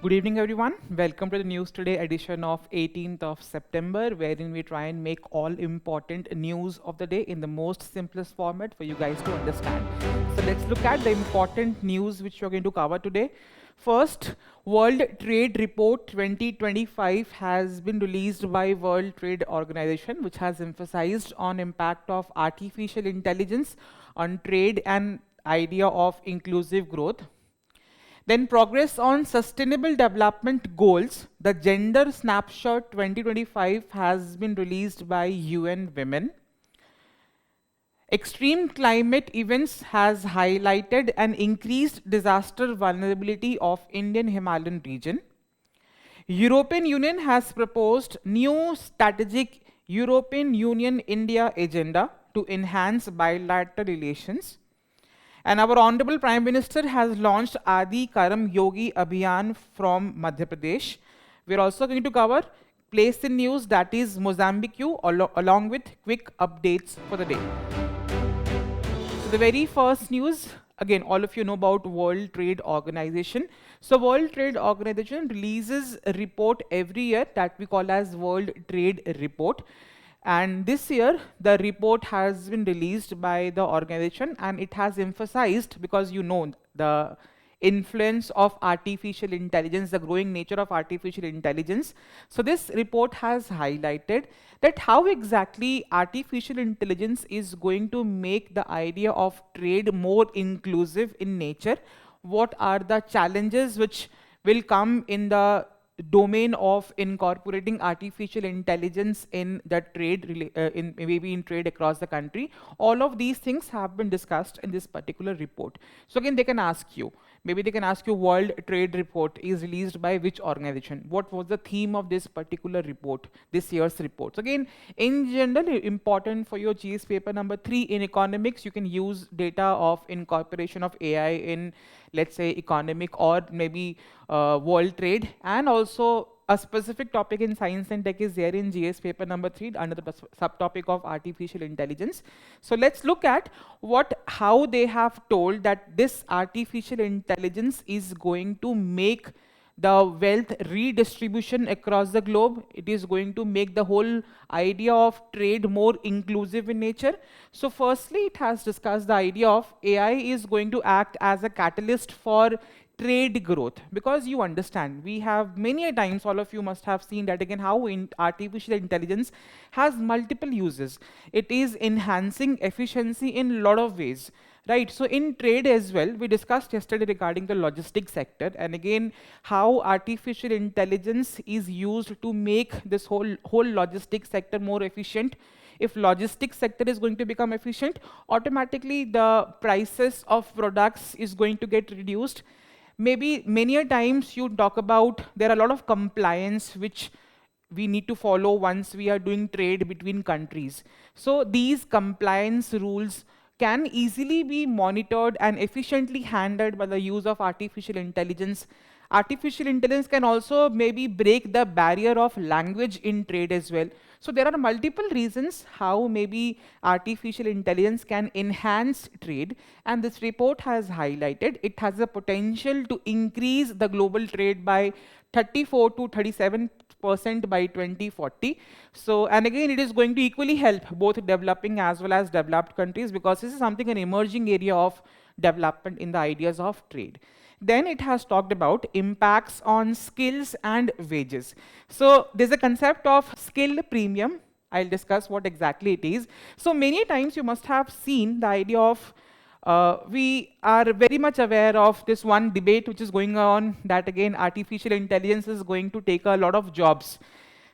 Good evening, everyone. Welcome to the News Today edition of 18th of September, wherein we try and make all important news of the day in the most simplest format for you guys to understand. So let's look at the important news which we're going to cover today. First, World Trade Report 2025 has been released by World Trade Organization, which has emphasized on impact of artificial intelligence on trade and idea of inclusive growth. Then progress on sustainable development goals. The Gender Snapshot 2025 has been released by UN Women. Extreme climate events has highlighted an increased disaster vulnerability of Indian Himalayan region. European Union has proposed new strategic European Union India agenda to enhance bilateral relations. And our Honorable Prime Minister has launched Adi Karmayogi Abhiyan from Madhya Pradesh. We're also going to cover place in news, that is Mozambique, along with quick updates for the day. So the very first news, again, all of you know about World Trade Organization. So World Trade Organization releases a report every year that we call as World Trade Report. And this year, the report has been released by the organization, and it has emphasized, because you know the influence of artificial intelligence, the growing nature of artificial intelligence. So this report has highlighted that how exactly artificial intelligence is going to make the idea of trade more inclusive in nature. What are the challenges which will come in the domain of incorporating artificial intelligence in the trade, maybe in trade across the country. All of these things have been discussed in this particular report. So again, they can ask you, maybe they can ask you, World Trade Report is released by which organization? What was the theme of this particular report, this year's report? So again, in general, important for your GS paper number 3 in economics, you can use data of incorporation of AI in, let's say, economic or maybe world trade, and also a specific topic in science and tech is there in GS paper number 3 under the subtopic of artificial intelligence. So let's look at how they have told that this artificial intelligence is going to make the wealth redistribution across the globe. It is going to make the whole idea of trade more inclusive in nature. So firstly, it has discussed the idea of AI is going to act as a catalyst for trade growth, because you understand, we have many a times, all of you must have seen that again, how artificial intelligence has multiple uses. It is enhancing efficiency in a lot of ways. Right, so in trade as well, we discussed yesterday regarding the logistics sector, and again, how artificial intelligence is used to make this whole logistics sector more efficient. If logistics sector is going to become efficient, automatically the prices of products is going to get reduced. Maybe many a times you talk about, there are a lot of compliance which we need to follow once we are doing trade between countries. So these compliance rules can easily be monitored and efficiently handled by the use of artificial intelligence. Artificial intelligence can also maybe break the barrier of language in trade as well. So there are multiple reasons how maybe artificial intelligence can enhance trade, and this report has highlighted it has a potential to increase the global trade by 34 to 37% by 2040. So, and again, it is going to equally help both developing as well as developed countries, because this is something, an emerging area of development in the ideas of trade. Then it has talked about impacts on skills and wages. So there's a concept of skill premium. I'll discuss what exactly it is. So many times you must have seen the idea of, we are very much aware of this one debate which is going on, that again, artificial intelligence is going to take a lot of jobs.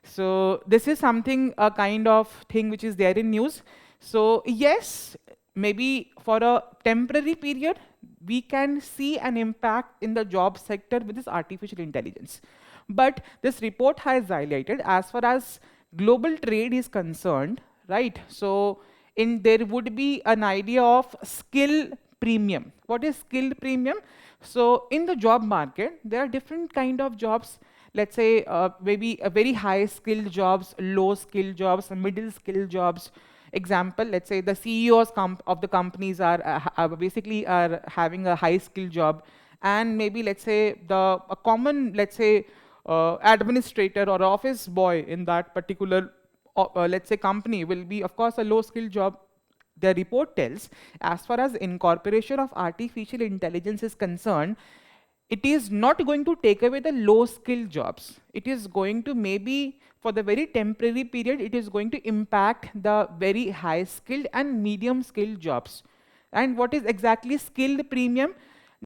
So this is something, a kind of thing which is there in news. So yes, maybe for a temporary period, we can see an impact in the job sector with this artificial intelligence. But this report has highlighted, as far as global trade is concerned, right? So there would be an idea of skill premium. What is skill premium? So in the job market, there are different kind of jobs. Let's say maybe a very high skilled jobs, low skilled jobs, middle skilled jobs. Example, let's say the CEOs of the companies are basically are having a high skill job, and maybe let's say a common, let's say, administrator or office boy in that particular let's say company will be of course a low skilled job. The report tells, as far as incorporation of artificial intelligence is concerned, it is not going to take away the low skill jobs. It is going to, maybe for the very temporary period, it is going to impact the very high skilled and medium skilled jobs. And what is exactly skilled premium?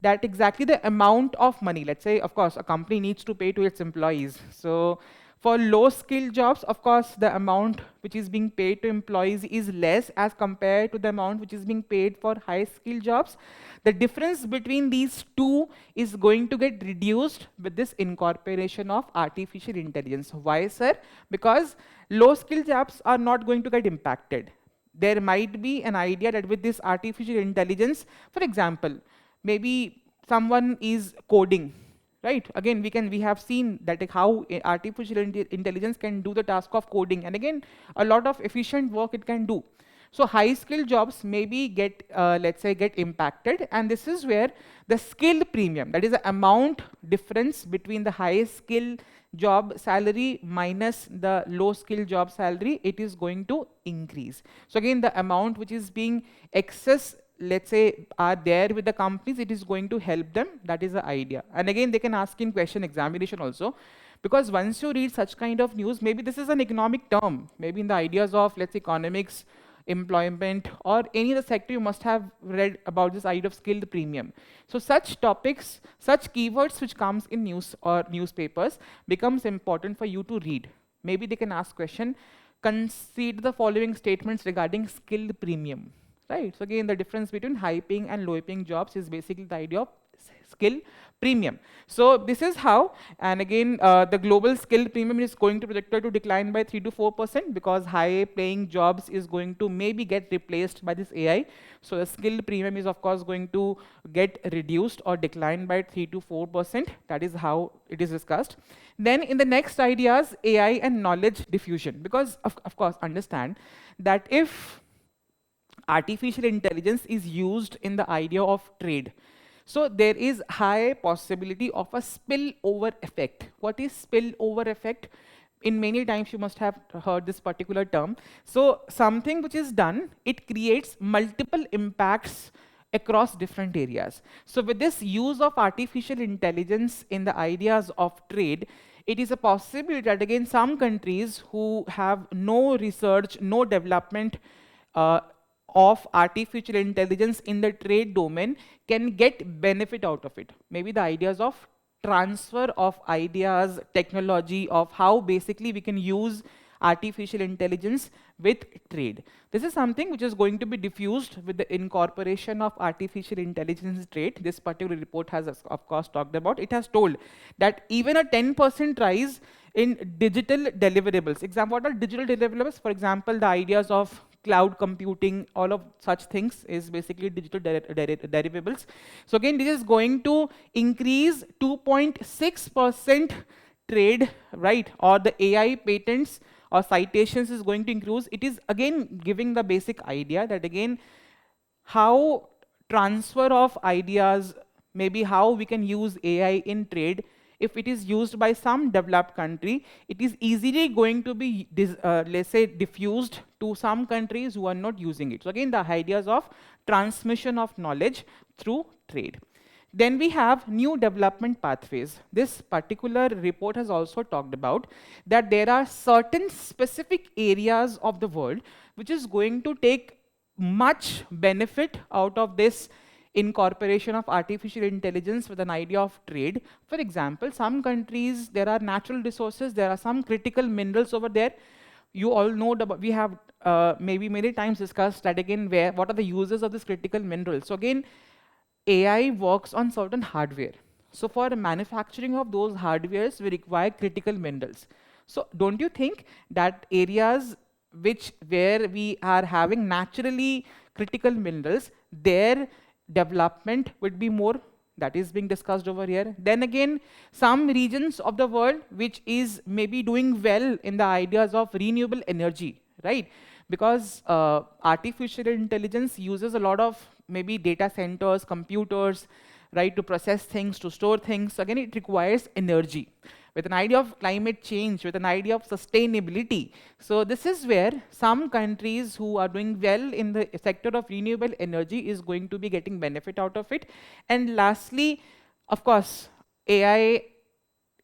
That exactly the amount of money. Let's say, of course, a company needs to pay to its employees. So for low skilled jobs, of course, the amount which is being paid to employees is less as compared to the amount which is being paid for high skilled jobs. The difference between these two is going to get reduced with this incorporation of artificial intelligence. Why, sir? Because low skilled jobs are not going to get impacted. There might be an idea that with this artificial intelligence, for example, maybe someone is coding, right? Again, we have seen that how artificial intelligence can do the task of coding, and again, a lot of efficient work it can do. So high skill jobs maybe get, let's say, get impacted, and this is where the skill premium, that is the amount difference between the high skill job salary minus the low skill job salary, it is going to increase. So again, the amount which is being excess, let's say, are there with the companies, it is going to help them. That is the idea. And again, they can ask in question examination also, because once you read such kind of news, maybe this is an economic term, maybe in the ideas of, let's say, economics, employment, or any other sector, you must have read about this idea of skilled premium. So such topics, such keywords which comes in news or newspapers becomes important for you to read. Maybe they can ask question, consider the following statements regarding skilled premium, right? So again, the difference between high paying and low paying jobs is basically the idea of skill premium. So this is how, and again, the global skill premium is going to be projected to decline by 3 to 4% because high paying jobs is going to maybe get replaced by this AI. So the skill premium is of course going to get reduced or decline by 3 to 4%. That is how it is discussed. Then in the next ideas, AI and knowledge diffusion, because of course understand that if artificial intelligence is used in the idea of trade, so there is high possibility of a spillover effect. What is spillover effect? In many times you must have heard this particular term. So something which is done, it creates multiple impacts across different areas. So with this use of artificial intelligence in the ideas of trade, it is a possibility that again some countries who have no research, no development of artificial intelligence in the trade domain can get benefit out of it. Maybe the ideas of transfer of ideas, technology, of how basically we can use artificial intelligence with trade. This is something which is going to be diffused with the incorporation of artificial intelligence in trade. This particular report has, of course, talked about. It has told that even a 10% rise in digital deliverables. What are digital deliverables? For example, the ideas of cloud computing, all of such things is basically digital derivables. So again, this is going to increase 2.6% trade, right? Or the AI patents or citations is going to increase. It is again giving the basic idea that again, how transfer of ideas, maybe how we can use AI in trade. If it is used by some developed country, it is easily going to be, let's say, diffused to some countries who are not using it. So again, the ideas of transmission of knowledge through trade. Then we have new development pathways. This particular report has also talked about that there are certain specific areas of the world which is going to take much benefit out of this incorporation of artificial intelligence with an idea of trade. For example, some countries, there are natural resources, there are some critical minerals over there. You all know about, we have maybe many times discussed that again, what are the uses of this critical minerals. So again, AI works on certain hardware. So for manufacturing of those hardwares, we require critical minerals. So don't you think that areas where we are having naturally critical minerals, their development would be more? That is being discussed over here. Then again, some regions of the world which is maybe doing well in the ideas of renewable energy, right? Because artificial intelligence uses a lot of maybe data centers, computers, right? To process things, to store things. Again, it requires energy. With an idea of climate change, with an idea of sustainability. So this is where some countries who are doing well in the sector of renewable energy is going to be getting benefit out of it. And lastly, of course, AI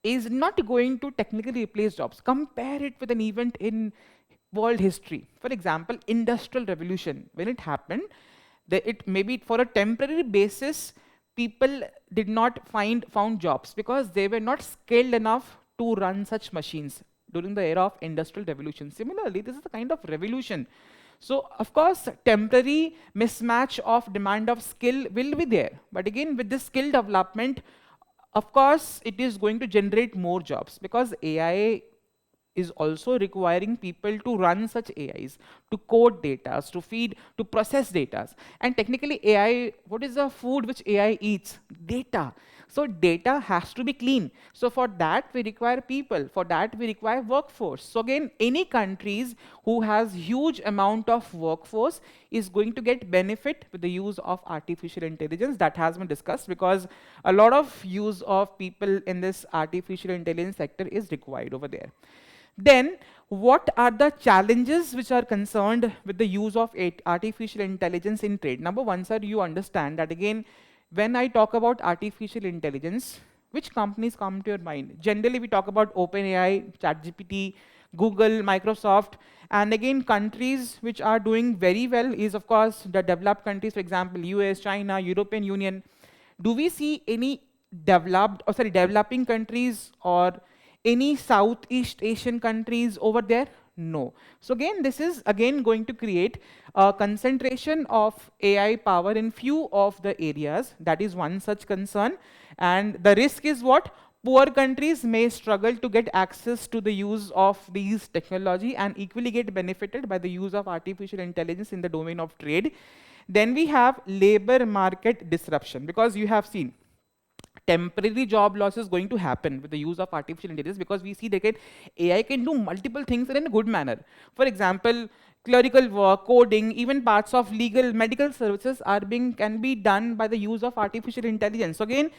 is not going to technically replace jobs. Compare it with an event in world history. For example, Industrial Revolution. When it happened, it maybe for a temporary basis, people did not found jobs because they were not skilled enough to run such machines during the era of Industrial Revolution. Similarly, this is the kind of revolution. So, of course, temporary mismatch of demand of skill will be there. But again, with this skill development, of course, it is going to generate more jobs because AI is also requiring people to run such AIs, to code data, to feed, to process data. And technically AI, what is the food which AI eats? Data. So data has to be clean. So for that we require people, for that we require workforce. So again, any countries who has huge amount of workforce is going to get benefit with the use of artificial intelligence. That has been discussed because a lot of use of people in this artificial intelligence sector is required over there. Then, what are the challenges which are concerned with the use of artificial intelligence in trade? Number one, sir, you understand that again, when I talk about artificial intelligence, which companies come to your mind? Generally, we talk about OpenAI, ChatGPT, Google, Microsoft, and again, countries which are doing very well is, of course, the developed countries, for example, US, China, European Union. Do we see any developing countries or any Southeast Asian countries over there? No. So again, this is again going to create a concentration of AI power in few of the areas. That is one such concern. And the risk is what? Poor countries may struggle to get access to the use of these technology and equally get benefited by the use of artificial intelligence in the domain of trade. Then we have labor market disruption, because you have seen temporary job loss is going to happen with the use of artificial intelligence, because we see that AI can do multiple things in a good manner. For example, clerical work, coding, even parts of legal, medical services can be done by the use of artificial intelligence. So again,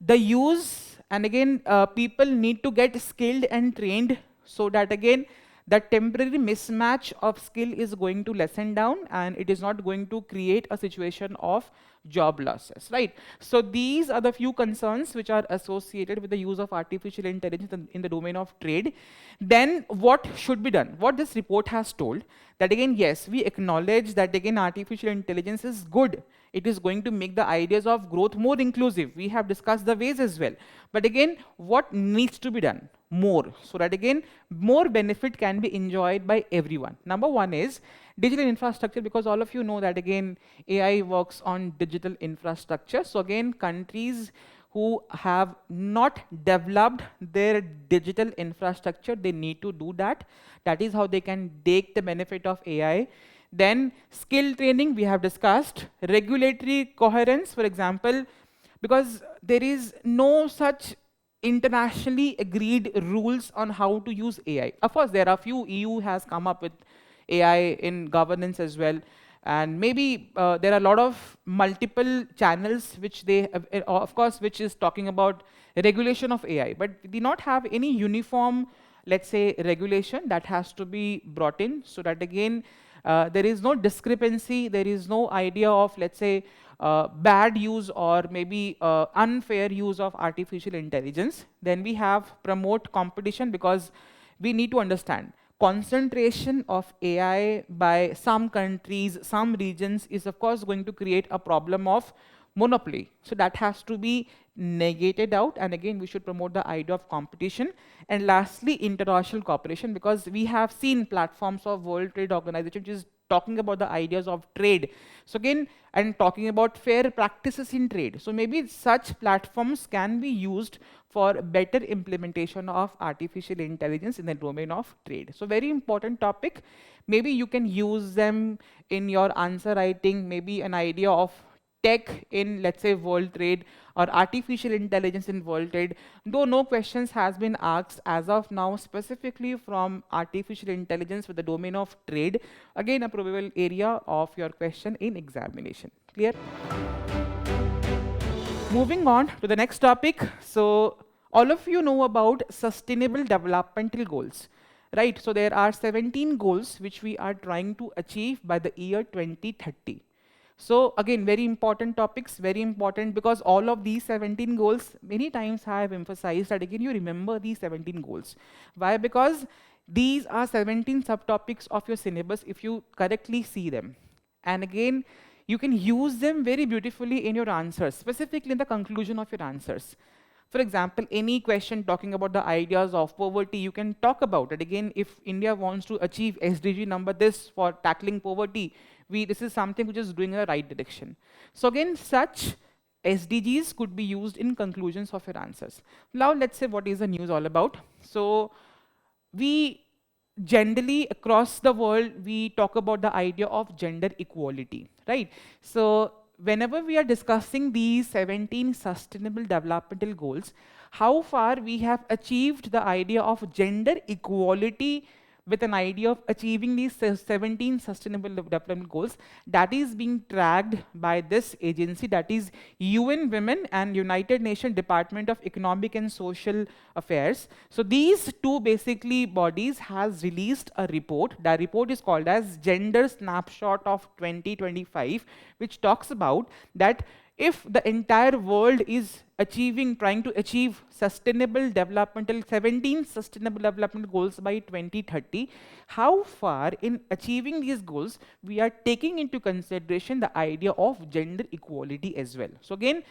the use, and again, people need to get skilled and trained so that again, the temporary mismatch of skill is going to lessen down and it is not going to create a situation of job losses, right? So these are the few concerns which are associated with the use of artificial intelligence in the domain of trade. Then what should be done? What this report has told, that again, yes, we acknowledge that again, artificial intelligence is good. It is going to make the ideas of growth more inclusive. We have discussed the ways as well. But again, what needs to be done? More, so that again, more benefit can be enjoyed by everyone. Number one is digital infrastructure, because all of you know that again, AI works on digital infrastructure. So again, countries who have not developed their digital infrastructure, they need to do that. That is how they can take the benefit of AI. Then skill training, we have discussed. Regulatory coherence, for example, because there is no such internationally agreed rules on how to use AI. Of course, there are few. EU has come up with AI in governance as well. And maybe there are a lot of multiple channels which they, of course, which is talking about regulation of AI. But we do not have any uniform, let's say, regulation that has to be brought in, so that again, there is no discrepancy, there is no idea of, let's say, bad use or maybe unfair use of artificial intelligence. Then we have promote competition, because we need to understand concentration of AI by some countries, some regions is of course going to create a problem of monopoly. So that has to be negated out, and again, we should promote the idea of competition. And lastly, international cooperation, because we have seen platforms of World Trade Organization which is talking about the ideas of trade. So again, and talking about fair practices in trade. So maybe such platforms can be used for better implementation of artificial intelligence in the domain of trade. So very important topic. Maybe you can use them in your answer writing, maybe an idea of tech in, let's say, world trade, or artificial intelligence in world trade, though no questions has been asked as of now specifically from artificial intelligence with the domain of trade. Again, a probable area of your question in examination. Clear? Moving on to the next topic. So all of you know about sustainable developmental goals, right? So there are 17 goals which we are trying to achieve by the year 2030. So again, very important topics, very important, because all of these 17 goals, many times I have emphasized that again, you remember these 17 goals. Why? Because these are 17 subtopics of your syllabus if you correctly see them. And again, you can use them very beautifully in your answers, specifically in the conclusion of your answers. For example, any question talking about the ideas of poverty, you can talk about it. Again, if India wants to achieve SDG number this for tackling poverty, this is something which is doing in the right direction. So again, such SDGs could be used in conclusions of your answers. Now let's say what is the news all about. So we generally across the world, we talk about the idea of gender equality, right? So whenever we are discussing these 17 sustainable developmental goals, how far we have achieved the idea of gender equality with an idea of achieving these 17 sustainable development goals, that is being tracked by this agency, that is UN Women and United Nations Department of Economic and Social Affairs. So these two basically bodies has released a report. The report is called as Gender Snapshot of 2025, which talks about that if the entire world is trying to achieve 17 sustainable development goals by 2030, how far in achieving these goals we are taking into consideration the idea of gender equality as well. So again,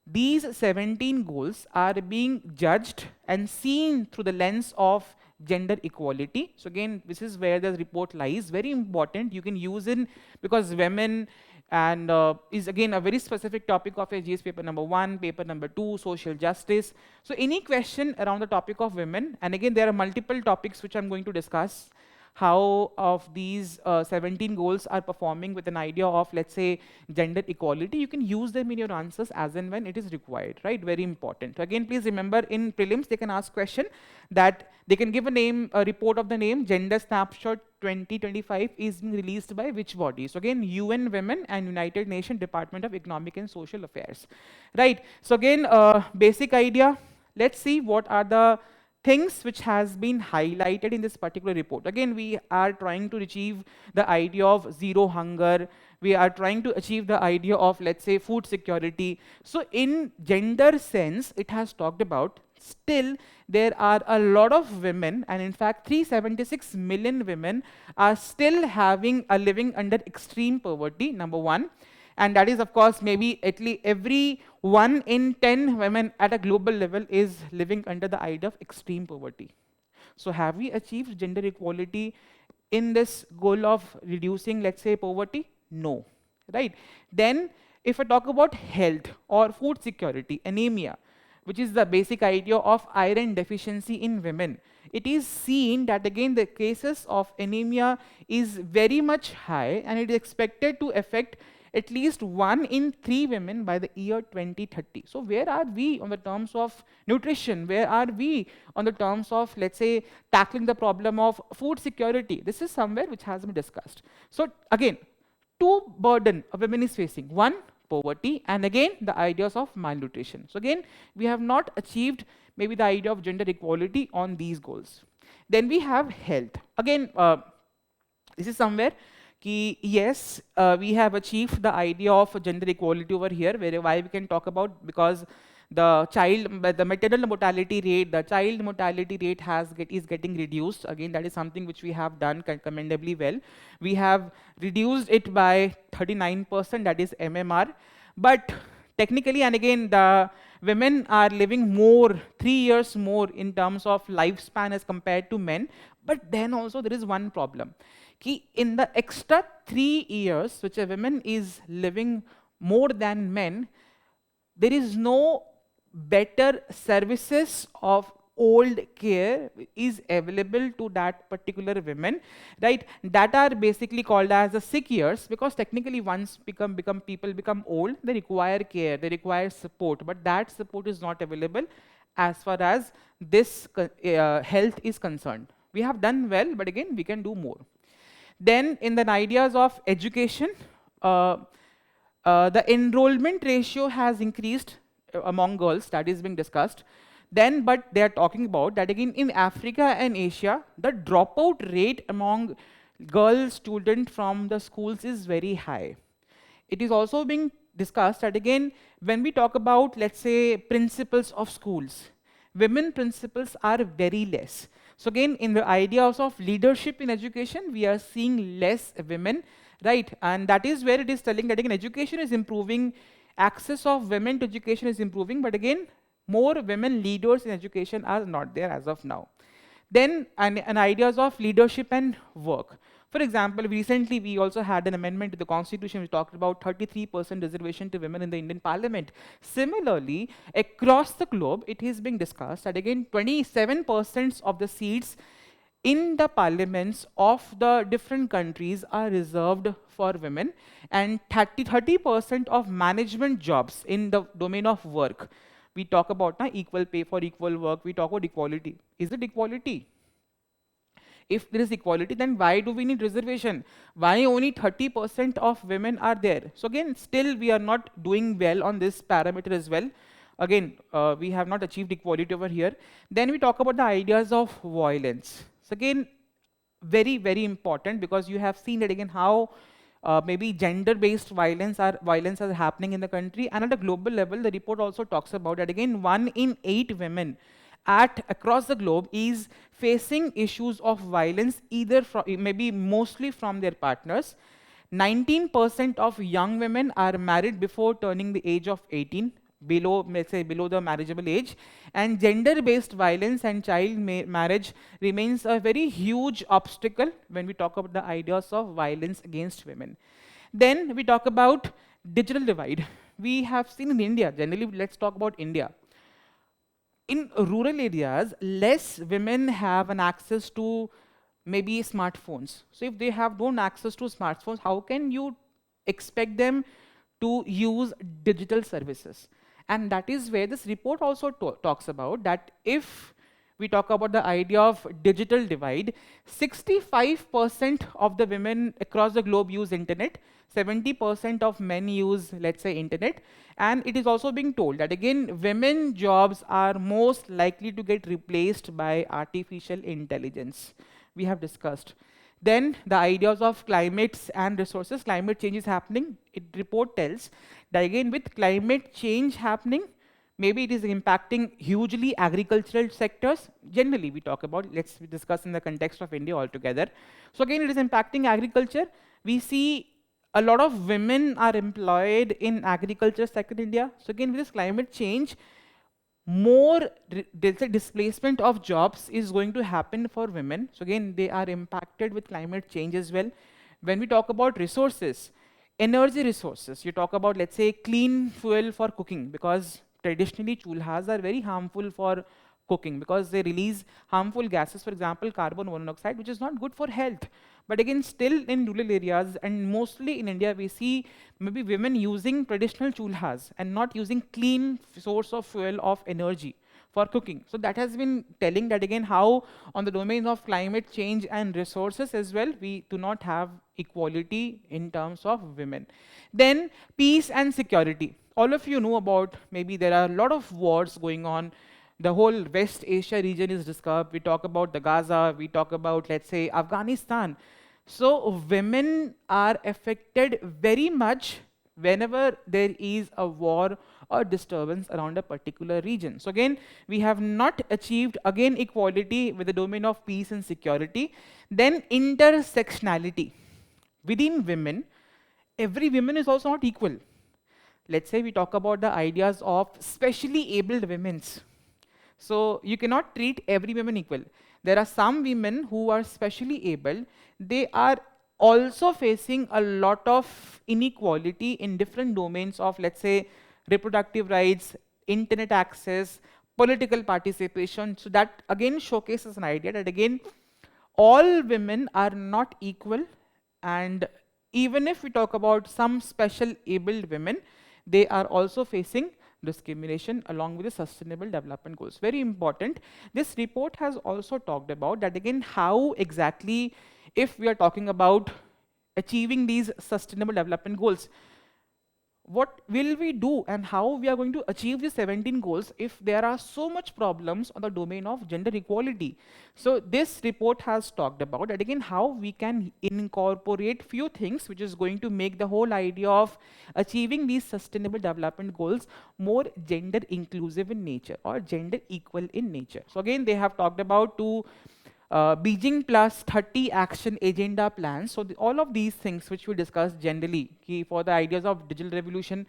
these 17 goals are being judged and seen through the lens of gender equality. So again, this is where the report lies. Very important. You can use it because women and is again a very specific topic of AGS paper number 1, paper number 2, social justice. So any question around the topic of women, and again there are multiple topics which I'm going to discuss, how of these 17 goals are performing with an idea of, let's say, gender equality. You can use them in your answers as and when it is required, right? Very important. So again, please remember in prelims, they can ask question that they can give a name, a report of the name, Gender Snapshot 2025 is being released by which body? So again, UN Women and United Nations Department of Economic and Social Affairs, right? So again, basic idea, let's see what are the things which has been highlighted in this particular report. Again, we are trying to achieve the idea of zero hunger. We are trying to achieve the idea of, let's say, food security. So in gender sense, it has talked about, still there are a lot of women, and in fact 376 million women are still living under extreme poverty, number one. And that is, of course, maybe at least every 1 in 10 women at a global level is living under the idea of extreme poverty. So have we achieved gender equality in this goal of reducing, let's say, poverty? No, right? Then if I talk about health or food security, anemia, which is the basic idea of iron deficiency in women, it is seen that again the cases of anemia is very much high, and it is expected to affect at least 1 in 3 women by the year 2030. So where are we on the terms of nutrition? Where are we on the terms of, let's say, tackling the problem of food security? This is somewhere which has been discussed. So again, two burden a women is facing. One, poverty, and again, the ideas of malnutrition. So again, we have not achieved maybe the idea of gender equality on these goals. Then we have health. Again, this is somewhere yes, we have achieved the idea of gender equality over here, why we can talk about, because the maternal mortality rate, the child mortality rate is getting reduced. Again, that is something which we have done commendably well. We have reduced it by 39%, that is MMR. But technically, and again, the women are living more, 3 years more in terms of lifespan as compared to men. But then also there is one problem. In the extra 3 years which a woman is living more than men, there is no better services of old care is available to that particular women, right? That are basically called as the sick years, because technically once people become old, they require care, they require support, but that support is not available as far as this health is concerned. We have done well, but again, we can do more. Then in the ideas of education, the enrollment ratio has increased among girls, that is being discussed. Then, but they are talking about that again in Africa and Asia, the dropout rate among girl students from the schools is very high. It is also being discussed that again, when we talk about, let's say, principals of schools, women principals are very less. So again, in the ideas of leadership in education, we are seeing less women, right? And that is where it is telling that again, education is improving, access of women to education is improving, but again, more women leaders in education are not there as of now. Then, an ideas of leadership and work. For example, recently we also had an amendment to the constitution which talked about 33% reservation to women in the Indian parliament. Similarly, across the globe, it is being discussed that again 27% of the seats in the parliaments of the different countries are reserved for women, and 30% of management jobs in the domain of work. We talk about equal pay for equal work, we talk about equality. Is it equality? If there is equality, then why do we need reservation? Why only 30% of women are there? So again, still we are not doing well on this parameter as well. Again, we have not achieved equality over here. Then we talk about the ideas of violence. So again, very, very important, because you have seen that again how maybe gender-based violence are happening in the country, and at a global level, the report also talks about that again 1 in 8 women at across the globe is facing issues of violence, either from maybe mostly from their partners. 19% of young women are married before turning the age of 18, below, let's say, below the marriageable age. And gender-based violence and child marriage remains a very huge obstacle when we talk about the ideas of violence against women. Then we talk about digital divide. We have seen in India, generally, let's talk about India. In rural areas, less women have an access to maybe smartphones. So if they have don't access to smartphones, how can you expect them to use digital services? And that is where this report also talks about that if we talk about the idea of digital divide, 65% of the women across the globe use internet, 70% of men use, let's say, internet. And it is also being told that again, women jobs are most likely to get replaced by artificial intelligence. We have discussed. Then the ideas of climates and resources, climate change is happening. It report tells that again, with climate change happening, maybe it is impacting hugely agricultural sectors. Generally, we talk about, let's discuss in the context of India altogether. So again, it is impacting agriculture. We see a lot of women are employed in agriculture sector in India. So again, with this climate change, more displacement of jobs is going to happen for women. So again, they are impacted with climate change as well. When we talk about resources, energy resources, you talk about, let's say, clean fuel for cooking, because traditionally chulhas are very harmful for cooking because they release harmful gases, for example, carbon monoxide, which is not good for health. But again, still in rural areas and mostly in India, we see maybe women using traditional chulhas and not using clean source of fuel of energy for cooking. So that has been telling that again how on the domain of climate change and resources as well, we do not have equality in terms of women. Then peace and security. All of you know about, maybe there are a lot of wars going on. The whole West Asia region is disturbed. We talk about the Gaza, we talk about, let's say, Afghanistan. So women are affected very much whenever there is a war or disturbance around a particular region. So again, we have not achieved, again, equality with the domain of peace and security. Then intersectionality. Within women, every woman is also not equal. Let's say we talk about the ideas of specially abled women's. So you cannot treat every woman equal. There are some women who are specially able. They are also facing a lot of inequality in different domains of, let's say, reproductive rights, internet access, political participation. So that again showcases an idea that again, all women are not equal, and even if we talk about some special abled women, they are also facing discrimination along with the sustainable development goals. Very important. This report has also talked about that again, how exactly, if we are talking about achieving these sustainable development goals, what will we do and how we are going to achieve the 17 goals if there are so much problems on the domain of gender equality? So this report has talked about that again, how we can incorporate few things which is going to make the whole idea of achieving these sustainable development goals more gender inclusive in nature or gender equal in nature. So again, they have talked about two Beijing plus 30 action agenda plans. So all of these things which we discussed generally, for the ideas of digital revolution,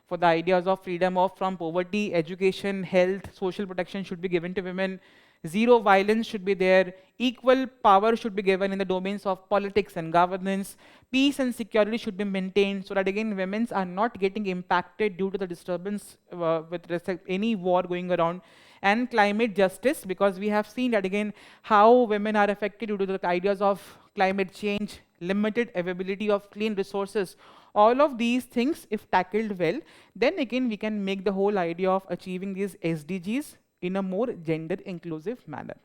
for the ideas of freedom of from poverty, education, health, social protection should be given to women, zero violence should be there, equal power should be given in the domains of politics and governance, peace and security should be maintained so that again women are not getting impacted due to the disturbance with respect any war going around, and climate justice, because we have seen that again how women are affected due to the ideas of climate change, limited availability of clean resources. All of these things, if tackled well, then again we can make the whole idea of achieving these SDGs in a more gender inclusive manner.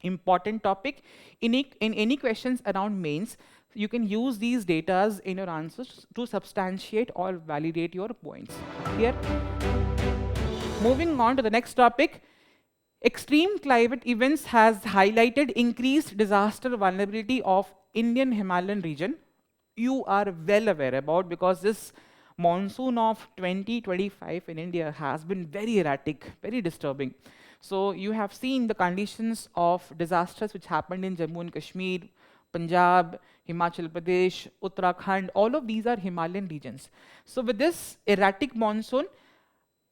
Important topic. In any questions around mains, you can use these data in your answers to substantiate or validate your points. Here, moving on to the next topic, extreme climate events has highlighted increased disaster vulnerability of Indian Himalayan region. You are well aware about, because this monsoon of 2025 in India has been very erratic, very disturbing. So you have seen the conditions of disasters which happened in Jammu and Kashmir, Punjab, Himachal Pradesh, Uttarakhand, all of these are Himalayan regions. So with this erratic monsoon,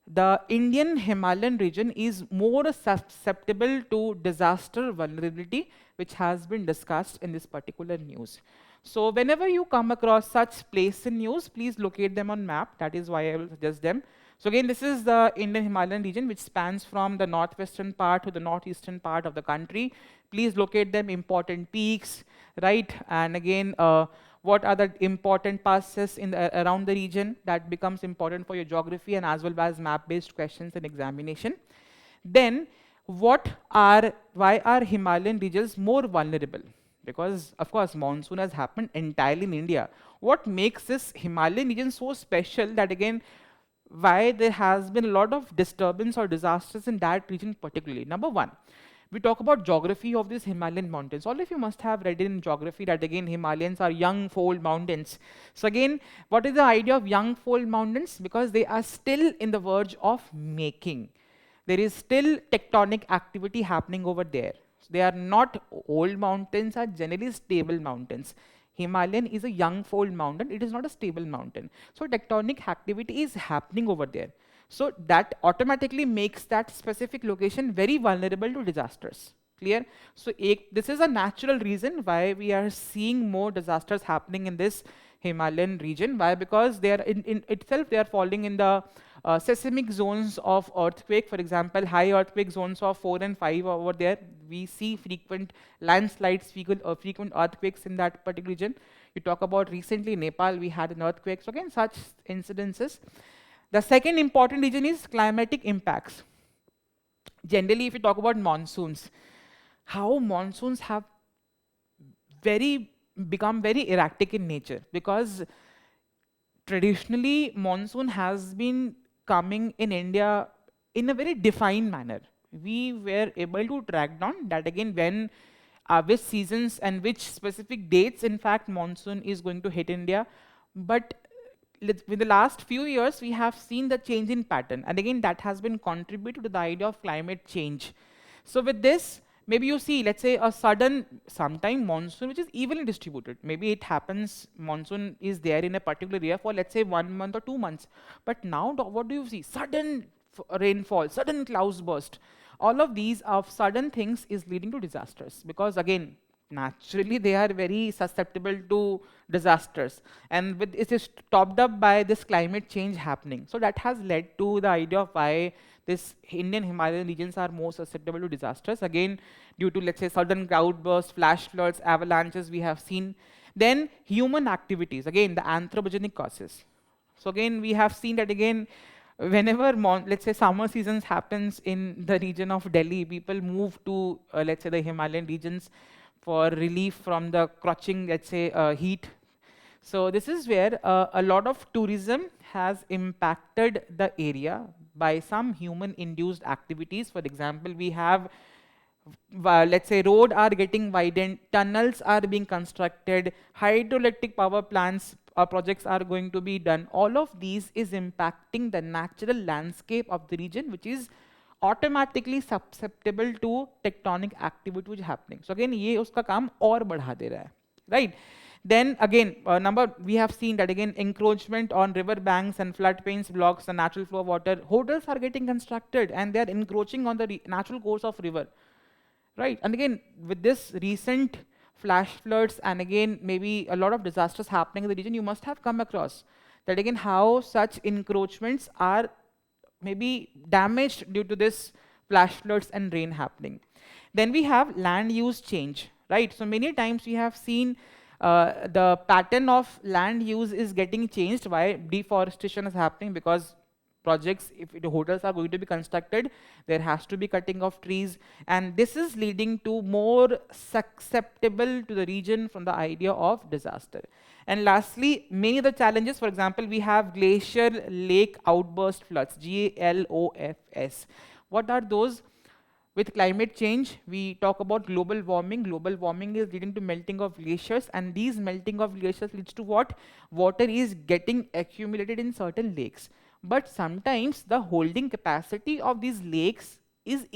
the Indian Himalayan region is more susceptible to disaster vulnerability, which has been discussed in this particular news. So whenever you come across such place in news, please locate them on map. That is why I will suggest them. So again, this is the Indian Himalayan region, which spans from the northwestern part to the northeastern part of the country. Please locate them, important peaks, right? And again, what are the important passes in around the region that becomes important for your geography and as well as map-based questions in examination. Then, why are Himalayan regions more vulnerable? Because of course monsoon has happened entirely in India. What makes this Himalayan region so special that again, why there has been a lot of disturbance or disasters in that region particularly? Number one, we talk about geography of these Himalayan mountains. All of you must have read in geography that again Himalayas are young fold mountains. So again, what is the idea of young fold mountains? Because they are still in the verge of making. There is still tectonic activity happening over there. So they are not old mountains, are generally stable mountains. Himalayan is a young fold mountain, it is not a stable mountain. So tectonic activity is happening over there. So that automatically makes that specific location very vulnerable to disasters. Clear? So this is a natural reason why we are seeing more disasters happening in this Himalayan region. Why? Because they are in itself they are falling in the seismic zones of earthquake. For example, high earthquake zones of 4 and 5 over there. We see frequent landslides, frequent earthquakes in that particular region. You talk about recently Nepal, we had an earthquake. So again, such incidences. The second important region is climatic impacts. Generally, if you talk about monsoons, how monsoons have become very erratic in nature, because traditionally monsoon has been coming in India in a very defined manner. We were able to track down that again when which seasons and which specific dates in fact monsoon is going to hit India. But with the last few years, we have seen the change in pattern. And again, that has been contributed to the idea of climate change. So with this, maybe you see, let's say a sudden, sometime monsoon, which is evenly distributed. Maybe it happens, monsoon is there in a particular area for, let's say, 1 month or 2 months. But now, what do you see? Sudden rainfall, sudden clouds burst. All of these of sudden things is leading to disasters. Because again, naturally they are very susceptible to disasters, and it is topped up by this climate change happening. So that has led to the idea of why this Indian Himalayan regions are more susceptible to disasters, again due to, let's say, sudden cloudbursts, flash floods, avalanches we have seen. Then human activities, again the anthropogenic causes. So again we have seen that again whenever let's say summer seasons happens in the region of Delhi, people move to let's say the Himalayan regions for relief from the scorching, let's say, heat. So this is where a lot of tourism has impacted the area by some human-induced activities. For example, we have, let's say, road are getting widened, tunnels are being constructed, hydroelectric power plants projects are going to be done. All of these is impacting the natural landscape of the region, which is automatically susceptible to tectonic activity which is happening. So again, ये उसका काम और बढ़ा दे रहा है, right? Then again, we have seen that again, encroachment on river banks and floodplains blocks the natural flow of water. Hotels are getting constructed and they are encroaching on the natural course of river, right? And again, with this recent flash floods and again, maybe a lot of disasters happening in the region, you must have come across that again, how such encroachments are maybe damaged due to this flash floods and rain happening. Then we have land use change, right? So many times we have seen the pattern of land use is getting changed. Why? Deforestation is happening because projects, if the hotels are going to be constructed, there has to be cutting of trees, and this is leading to more susceptible to the region from the idea of disaster. And lastly, many of the challenges, for example, we have glacier lake outburst floods, GLOFS. What are those? With climate change, we talk about global warming. Global warming is leading to melting of glaciers, and these melting of glaciers leads to what? Water is getting accumulated in certain lakes. But sometimes the holding capacity of these lakes is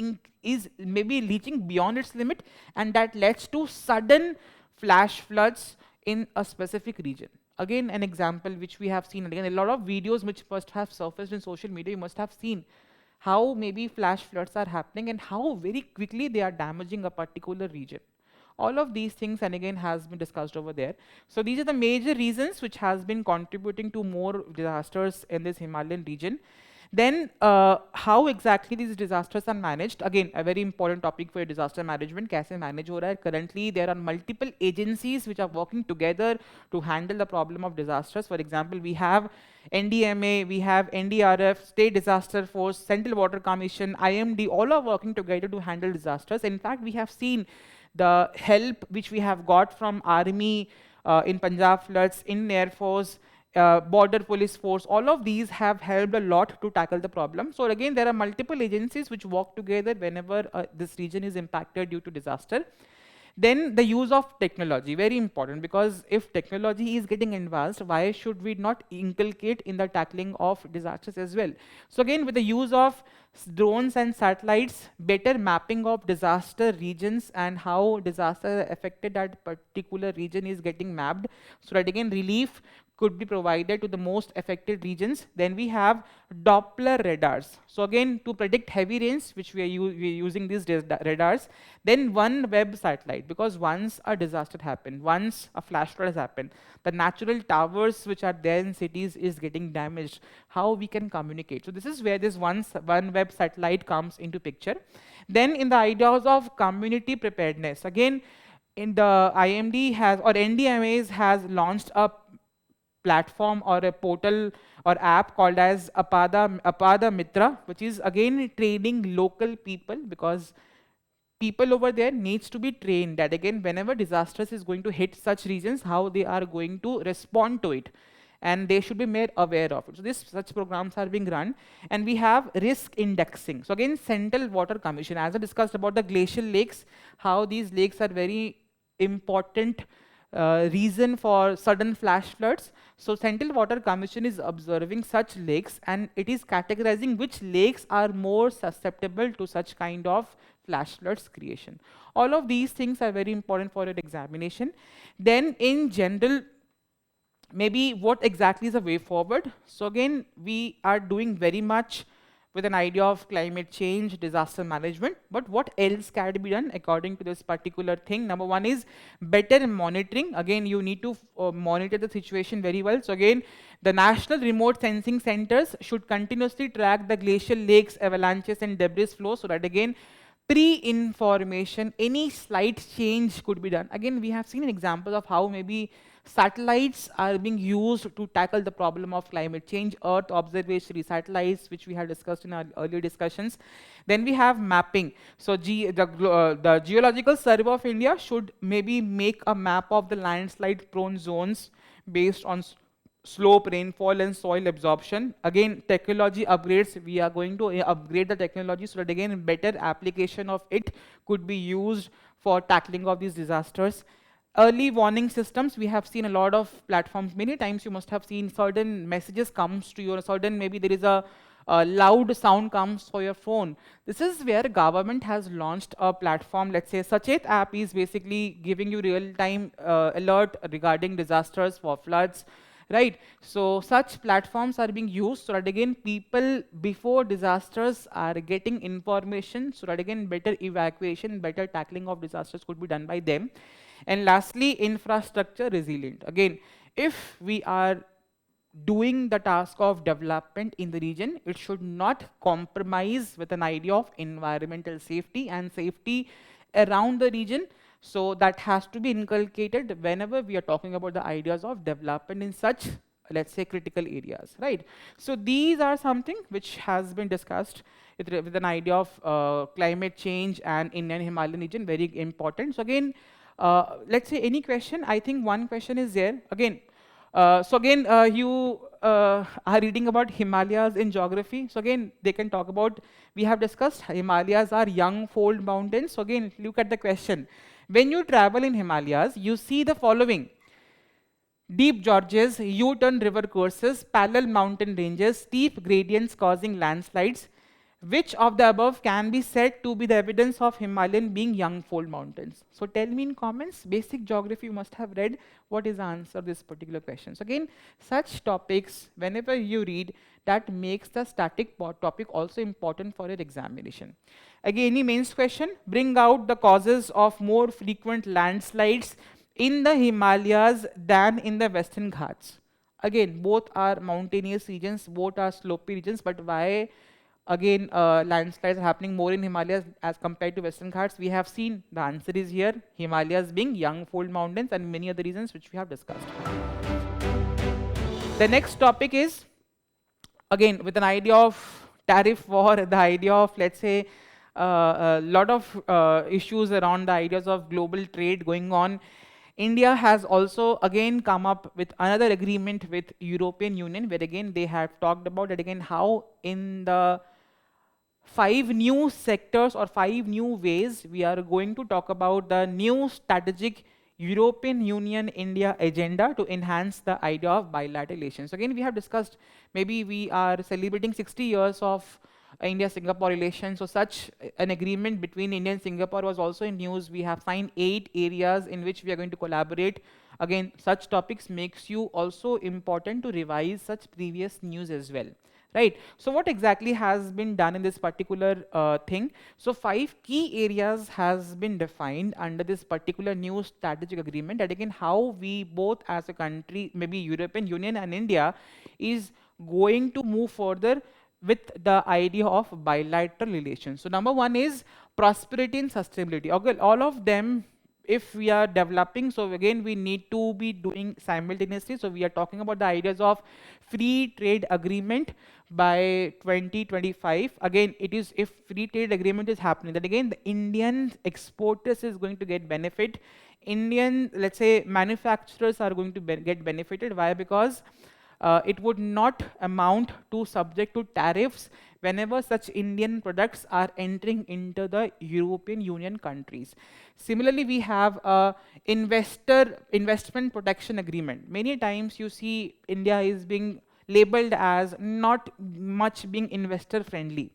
maybe reaching beyond its limit, and that leads to sudden flash floods in a specific region. Again, an example which we have seen, and again, a lot of videos which must have surfaced in social media, you must have seen how maybe flash floods are happening and how very quickly they are damaging a particular region. All of these things, and again, has been discussed over there. So these are the major reasons which has been contributing to more disasters in this Himalayan region. Then how exactly these disasters are managed? Again, a very important topic for disaster management. कैसे manage हो रहा है? Currently, there are multiple agencies which are working together to handle the problem of disasters. For example, we have NDMA, we have NDRF, State Disaster Force, Central Water Commission, IMD, all are working together to handle disasters. In fact, we have seen the help which we have got from Army in Punjab floods, in Air Force, border police force, all of these have helped a lot to tackle the problem. So again, there are multiple agencies which work together whenever this region is impacted due to disaster. Then the use of technology, very important, because if technology is getting advanced, why should we not inculcate in the tackling of disasters as well? So again, with the use of drones and satellites, better mapping of disaster regions and how disaster affected that particular region is getting mapped, so that again relief could be provided to the most affected regions. Then we have Doppler radars. So again, to predict heavy rains, which we are using these radars. Then OneWeb satellite, because once a disaster happened, once a flash flood has happened, the natural towers which are there in cities is getting damaged. How we can communicate? So this is where this OneWeb satellite comes into picture. Then in the ideas of community preparedness, again, in the IMD has, or NDMAs has launched a platform or a portal or app called as Apada Mitra, which is again training local people, because people over there needs to be trained that again whenever disasters is going to hit such regions, how they are going to respond to it, and they should be made aware of it. So such programs are being run. And we have risk indexing. So again, Central Water Commission, as I discussed about the glacial lakes, how these lakes are very important reason for sudden flash floods. So Central Water Commission is observing such lakes, and it is categorizing which lakes are more susceptible to such kind of flash floods creation. All of these things are very important for your examination. Then in general, maybe what exactly is the way forward? So again, we are doing very much with an idea of climate change, disaster management, but what else can be done according to this particular thing? Number one is better monitoring. Again, you need to monitor the situation very well. So again, the National Remote Sensing Centers should continuously track the glacial lakes, avalanches, and debris flow, so that again, pre-information, any slight change could be done. Again, we have seen an example of how maybe satellites are being used to tackle the problem of climate change, Earth observatory satellites, which we have discussed in our earlier discussions. Then we have mapping. So the Geological Survey of India should maybe make a map of the landslide prone zones based on slope, rainfall, and soil absorption. Again, technology upgrades. We are going to upgrade the technology so that again better application of it could be used for tackling of these disasters. Early warning systems. We have seen a lot of platforms. Many times you must have seen certain messages comes to you, or certain maybe there is a loud sound comes for your phone. This is where government has launched a platform. Let's say Sachet app is basically giving you real-time alert regarding disasters for floods, right? So such platforms are being used so that again people before disasters are getting information so that again better evacuation, better tackling of disasters could be done by them. And lastly, infrastructure resilient. Again, if we are doing the task of development in the region, it should not compromise with an idea of environmental safety and safety around the region. So that has to be inculcated whenever we are talking about the ideas of development in such, let's say, critical areas, right? So these are something which has been discussed with an idea of climate change and Indian Himalayan region, very important. So again, let's say any question. I think one question is there. Again, you are reading about Himalayas in geography. So again, they can talk about, we have discussed Himalayas are young fold mountains. So again, look at the question. When you travel in Himalayas, you see the following: deep gorges, U-turn river courses, parallel mountain ranges, steep gradients causing landslides. Which of the above can be said to be the evidence of Himalayan being young fold mountains? So tell me in comments, basic geography you must have read, what is the answer to this particular question. So again, such topics, whenever you read, that makes the static topic also important for your examination. Again, any mains question, bring out the causes of more frequent landslides in the Himalayas than in the Western Ghats. Again, both are mountainous regions, both are slopy regions, but why again landslides are happening more in Himalayas as compared to Western Ghats? We have seen the answer is here, Himalayas being young fold mountains and many other reasons which we have discussed. The next topic is, again, with an idea of tariff war, the idea of, let's say, a lot of issues around the ideas of global trade going on. India has also again come up with another agreement with European Union, where again they have talked about it again how in the 5 new sectors or 5 new ways we are going to talk about the new strategic European Union India agenda to enhance the idea of bilateral relations. Again, we have discussed, maybe we are celebrating 60 years of India-Singapore relations. So such an agreement between India and Singapore was also in news. We have signed 8 areas in which we are going to collaborate. Again, such topics makes you also important to revise such previous news as well. Right. So what exactly has been done in this particular thing? So 5 key areas has been defined under this particular new strategic agreement. And again, how we both as a country, maybe European Union and India, is going to move further with the idea of bilateral relations. So number 1 is prosperity and sustainability. Okay, all of them, if we are developing, so again we need to be doing simultaneously. So we are talking about the ideas of free trade agreement by 2025. Again, it is, if free trade agreement is happening, then again the Indian exporters is going to get benefit. Indian, let's say, manufacturers are going to get benefited. Why? Because it would not amount to subject to tariffs whenever such Indian products are entering into the European Union countries. Similarly, we have a investment protection agreement. Many times you see India is being labeled as not much being investor friendly.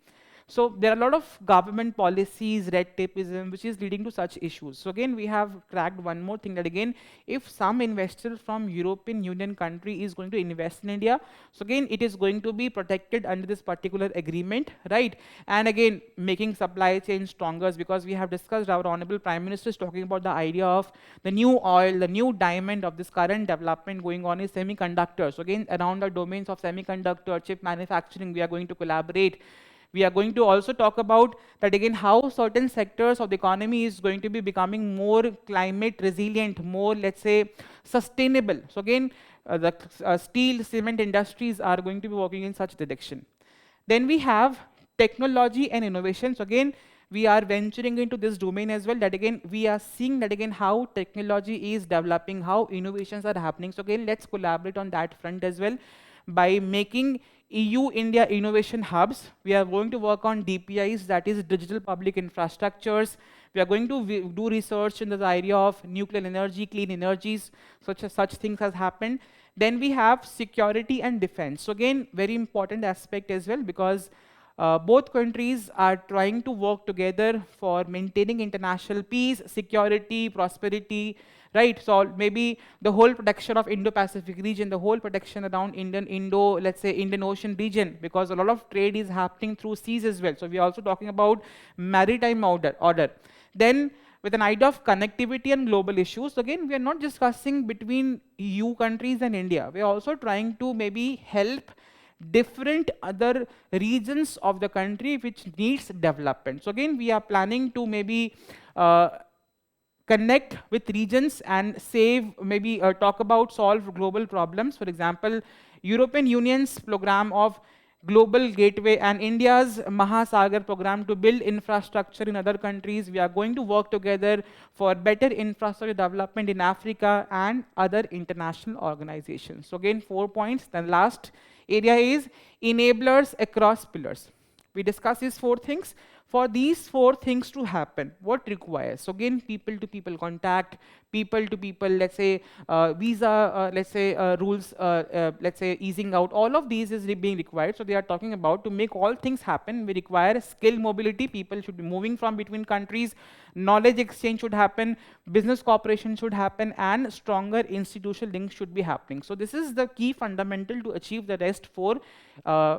So there are a lot of government policies, red tapeism, which is leading to such issues. So again, we have cracked one more thing, that again, if some investor from European Union country is going to invest in India, so again, it is going to be protected under this particular agreement, right? And again, making supply chain stronger, because we have discussed, our Honorable Prime Minister is talking about the idea of the new oil, the new diamond of this current development going on is semiconductors. So again, around the domains of semiconductor, chip manufacturing, we are going to collaborate We are going to also talk about that again, how certain sectors of the economy is going to be becoming more climate resilient, more, let's say, sustainable. So again, the steel, cement industries are going to be working in such direction. Then we have technology and innovation. So again, we are venturing into this domain as well. That again, we are seeing that again how technology is developing, how innovations are happening. So again, let's collaborate on that front as well by making EU-India innovation hubs. We are going to work on DPIs, that is digital public infrastructures. We are going to do research in the area of nuclear energy, clean energies, such things has happened. Then we have security and defense. So again, very important aspect as well, because both countries are trying to work together for maintaining international peace, security, prosperity, right? So maybe the whole protection of Indo-Pacific region, the whole protection around let's say Indian Ocean region, because a lot of trade is happening through seas as well. So we are also talking about maritime order. Then with an idea of connectivity and global issues, again, we are not discussing between EU countries and India. We are also trying to maybe help different other regions of the country which needs development. So again, we are planning to maybe connect with regions and talk about solve global problems. For example, European Union's program of Global Gateway and India's Mahasagar program to build infrastructure in other countries. We are going to work together for better infrastructure development in Africa and other international organizations. So again, 4 points. The last area is enablers across pillars. We discuss these 4 things. For these 4 things to happen, what requires? So again, people-to-people contact, people-to-people, let's say, visa, rules, let's say, easing out. All of these is being required. So they are talking about to make all things happen, we require skill mobility. People should be moving from between countries. Knowledge exchange should happen. Business cooperation should happen. And stronger institutional links should be happening. So this is the key fundamental to achieve the rest 4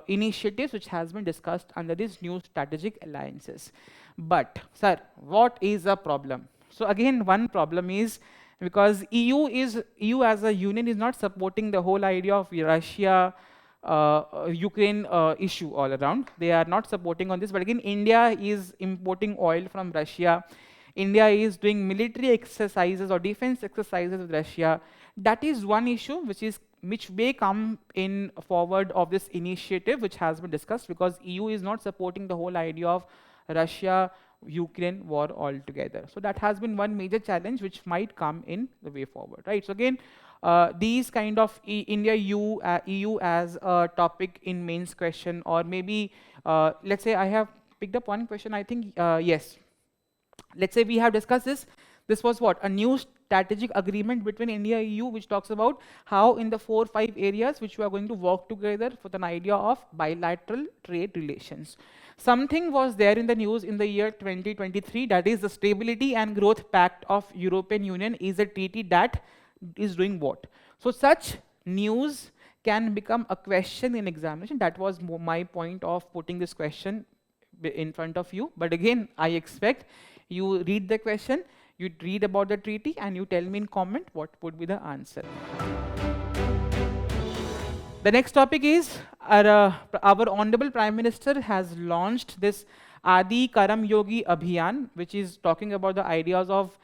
initiatives which has been discussed under these new strategic alliances. But, sir, what is the problem? So again, one problem is because EU as a union is not supporting the whole idea of Russia, Ukraine issue all around. They are not supporting on this. But again, India is importing oil from Russia. India is doing military exercises or defense exercises with Russia. That is one issue which may come in forward of this initiative which has been discussed, because EU is not supporting the whole idea of Russia-Ukraine war altogether. So that has been one major challenge which might come in the way forward, right? So again, these kind of EU as a topic in mains question, or maybe, let's say I have picked up one question, I think, yes. Let's say we have discussed this. This was what? A new strategic agreement between India and EU, which talks about how in the 4 or 5 areas which we are going to work together for an idea of bilateral trade relations. Something was there in the news in the year 2023, that is the Stability and Growth Pact of European Union is a treaty that is doing what? So such news can become a question in examination. That was my point of putting this question in front of you. But again, I expect you read the question, you read about the treaty, and you tell me in comment what would be the answer. The next topic is our Honorable Prime Minister has launched this Adi Karmayogi Abhiyan, which is talking about the ideas of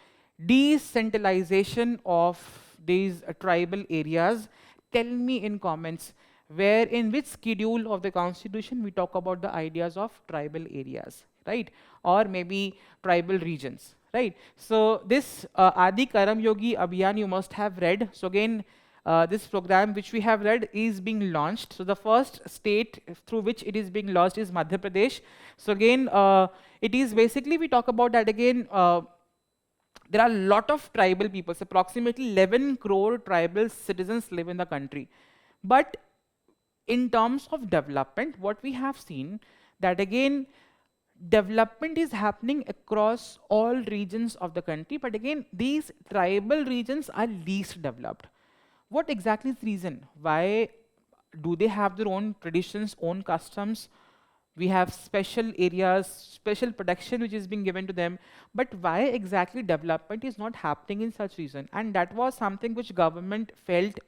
decentralization of these tribal areas. Tell me in comments in which schedule of the constitution we talk about the ideas of tribal areas, right? Or maybe tribal regions, right? So this Adi Karmayogi Abhiyan you must have read. So again, this program which we have read is being launched. So the first state through which it is being launched is Madhya Pradesh. So again, it is basically, we talk about that again, there are a lot of tribal peoples, approximately 11 crore tribal citizens live in the country. But in terms of development, what we have seen that again, development is happening across all regions of the country, but again, these tribal regions are least developed. What exactly is the reason? Why do they have their own traditions, own customs? We have special areas, special protection which is being given to them, but why exactly development is not happening in such region? And that was something which government felt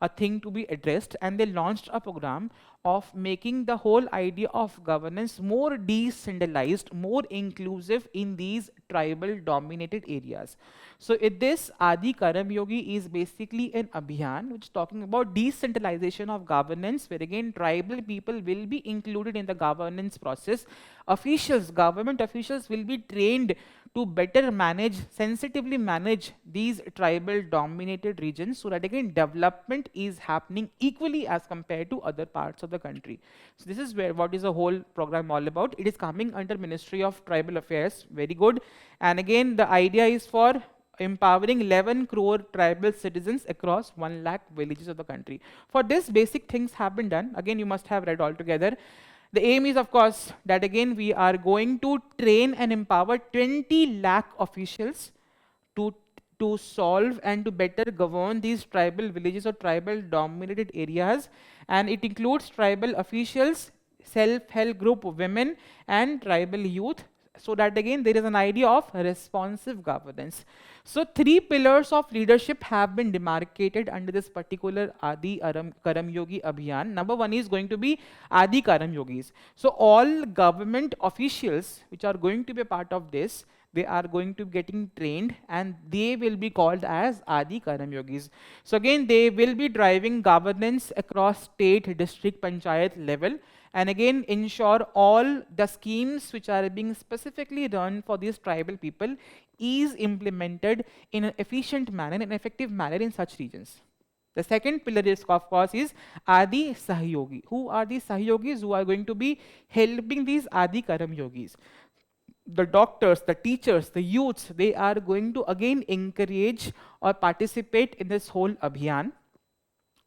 a thing to be addressed, and they launched a program of making the whole idea of governance more decentralized, more inclusive in these tribal dominated areas. So in this, Adi Karmayogi is basically an abhiyan which is talking about decentralization of governance, where again tribal people will be included in the governance process. Officials, government officials will be trained to better manage, sensitively manage these tribal dominated regions, so that again development is happening equally as compared to other parts of the country. So this is where what is the whole program all about. It is coming under Ministry of Tribal Affairs, very good. And again the idea is for empowering 11 crore tribal citizens across 1 lakh villages of the country. For this, basic things have been done. Again, you must have read all together. The aim is, of course, that again we are going to train and empower 20 lakh officials to, to solve and to better govern these tribal villages or tribal dominated areas. And it includes tribal officials, self-help group women, and tribal youth, so that again there is an idea of responsive governance. So 3 pillars of leadership have been demarcated under this particular Adi Karmayogi Abhiyan. Number 1 is going to be Adi Karmayogis. So all government officials which are going to be a part of this, they are going to be getting trained and they will be called as Adi Karmayogis. So again, they will be driving governance across state, district, panchayat level, and again ensure all the schemes which are being specifically run for these tribal people is implemented in an efficient manner, an effective manner in such regions. The second pillar is, of course, is Adi Sahyogi. Who are these Sahyogis who are going to be helping these Adi Karmayogis? The doctors, the teachers, the youths, they are going to again encourage or participate in this whole abhiyan.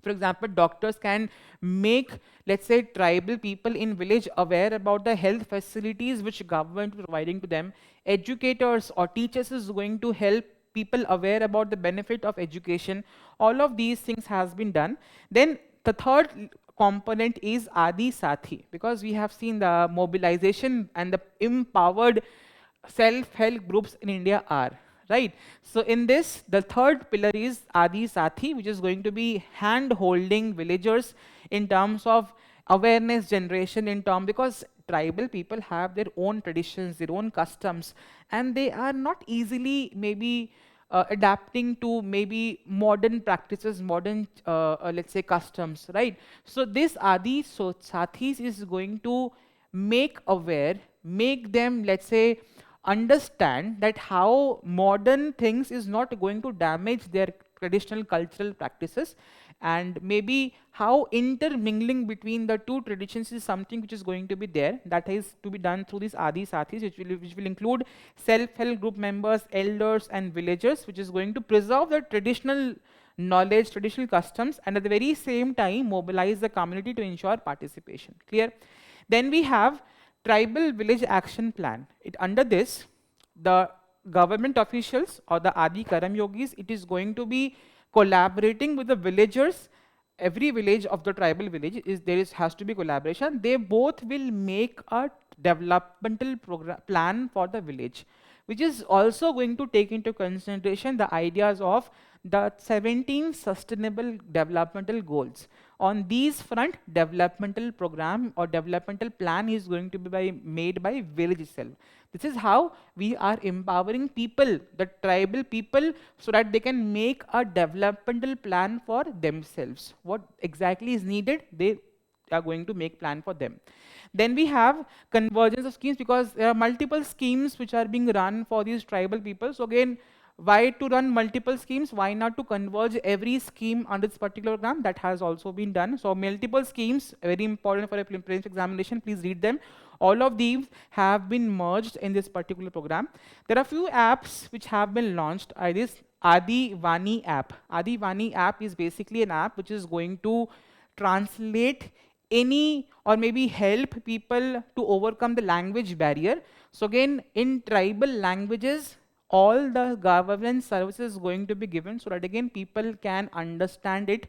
For example, doctors can make, let's say, tribal people in village aware about the health facilities which government is providing to them. Educators or teachers is going to help people aware about the benefit of education. All of these things has been done. Then the third component is Adi Sathi, because we have seen the mobilization and the empowered self-help groups in India are. Right. So in this, the third pillar is Adi Sathi, which is going to be hand-holding villagers in terms of awareness generation, in terms, because tribal people have their own traditions, their own customs, and they are not easily maybe adapting to maybe modern practices, modern let's say customs, right? So this Adi Sathis is going to make aware, make them, let's say, understand that how modern things is not going to damage their traditional cultural practices, and maybe how intermingling between the two traditions is something which is going to be there, that is to be done through these Adi Sathis, which will include self-help group members, elders and villagers, which is going to preserve the traditional knowledge, traditional customs, and at the very same time mobilize the community to ensure participation. Clear? Then we have Tribal Village Action Plan. Under this, the government officials or the Adi Karmayogis, it is going to be collaborating with the villagers. Every village of the tribal village has to be collaboration. They both will make a developmental plan for the village, which is also going to take into consideration the ideas of the 17 sustainable developmental goals. On these front, developmental program or developmental plan is going to be made by village itself. This is how we are empowering people, the tribal people, so that they can make a developmental plan for themselves. What exactly is needed, they are going to make plan for them. Then we have convergence of schemes, because there are multiple schemes which are being run for these tribal people. So again, why to run multiple schemes? Why not to converge every scheme under this particular program? That has also been done. So multiple schemes, very important for a prelims examination. Please read them. All of these have been merged in this particular program. There are few apps which have been launched. This Adi Vani app. Adi Vani app is basically an app which is going to translate any or maybe help people to overcome the language barrier. So again, in tribal languages, all the governance services going to be given, so that again people can understand it.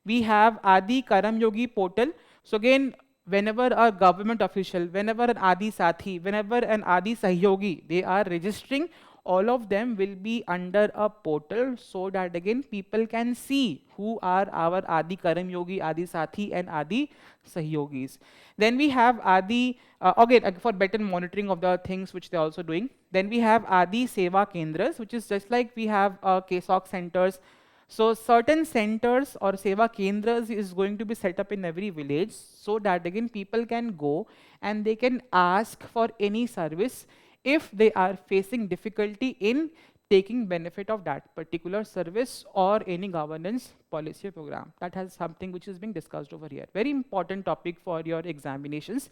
We have Adi Karmayogi portal. So again, whenever a government official, whenever an Adi Sathi, whenever an Adi Sahyogi, they are registering, all of them will be under a portal, so that again people can see who are our Adi Karmayogi, Adi Sathi and Adi Sahyogis. Then we have Adi, again for better monitoring of the things which they're also doing. Then we have Adi Seva Kendras, which is just like we have KSOC centers. So certain centers or Seva Kendras is going to be set up in every village, so that again people can go and they can ask for any service if they are facing difficulty in taking benefit of that particular service or any governance policy or program. That has something which is being discussed over here. Very important topic for your examinations.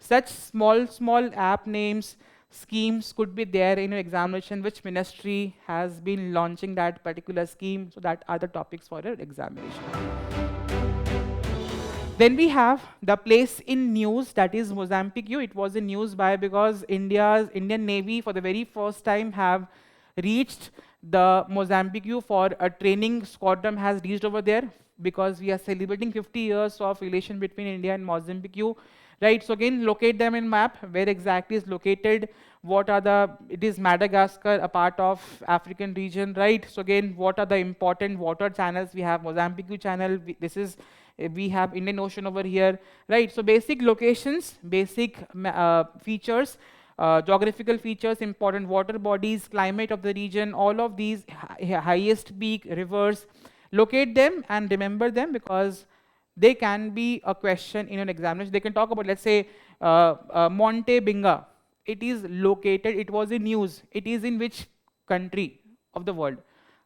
Such small app names, schemes could be there in your examination, which ministry has been launching that particular scheme, so that are the topics for your examination. Then we have the place in news, that is Mozambique. It was in news because Indian Navy for the very first time have reached the Mozambique for a training squadron has reached over there, because we are celebrating 50 years of relation between India and Mozambique. Right, so again, locate them in map, where exactly is located, it is Madagascar, a part of African region, right? So again, what are the important water channels? We have Mozambique channel, we have Indian Ocean over here, right? So basic locations, basic features, geographical features, important water bodies, climate of the region, all of these highest peak, rivers, locate them and remember them, because they can be a question in an examination. They can talk about, let's say, Monte Binga. It is located, it was in news. It is in which country of the world?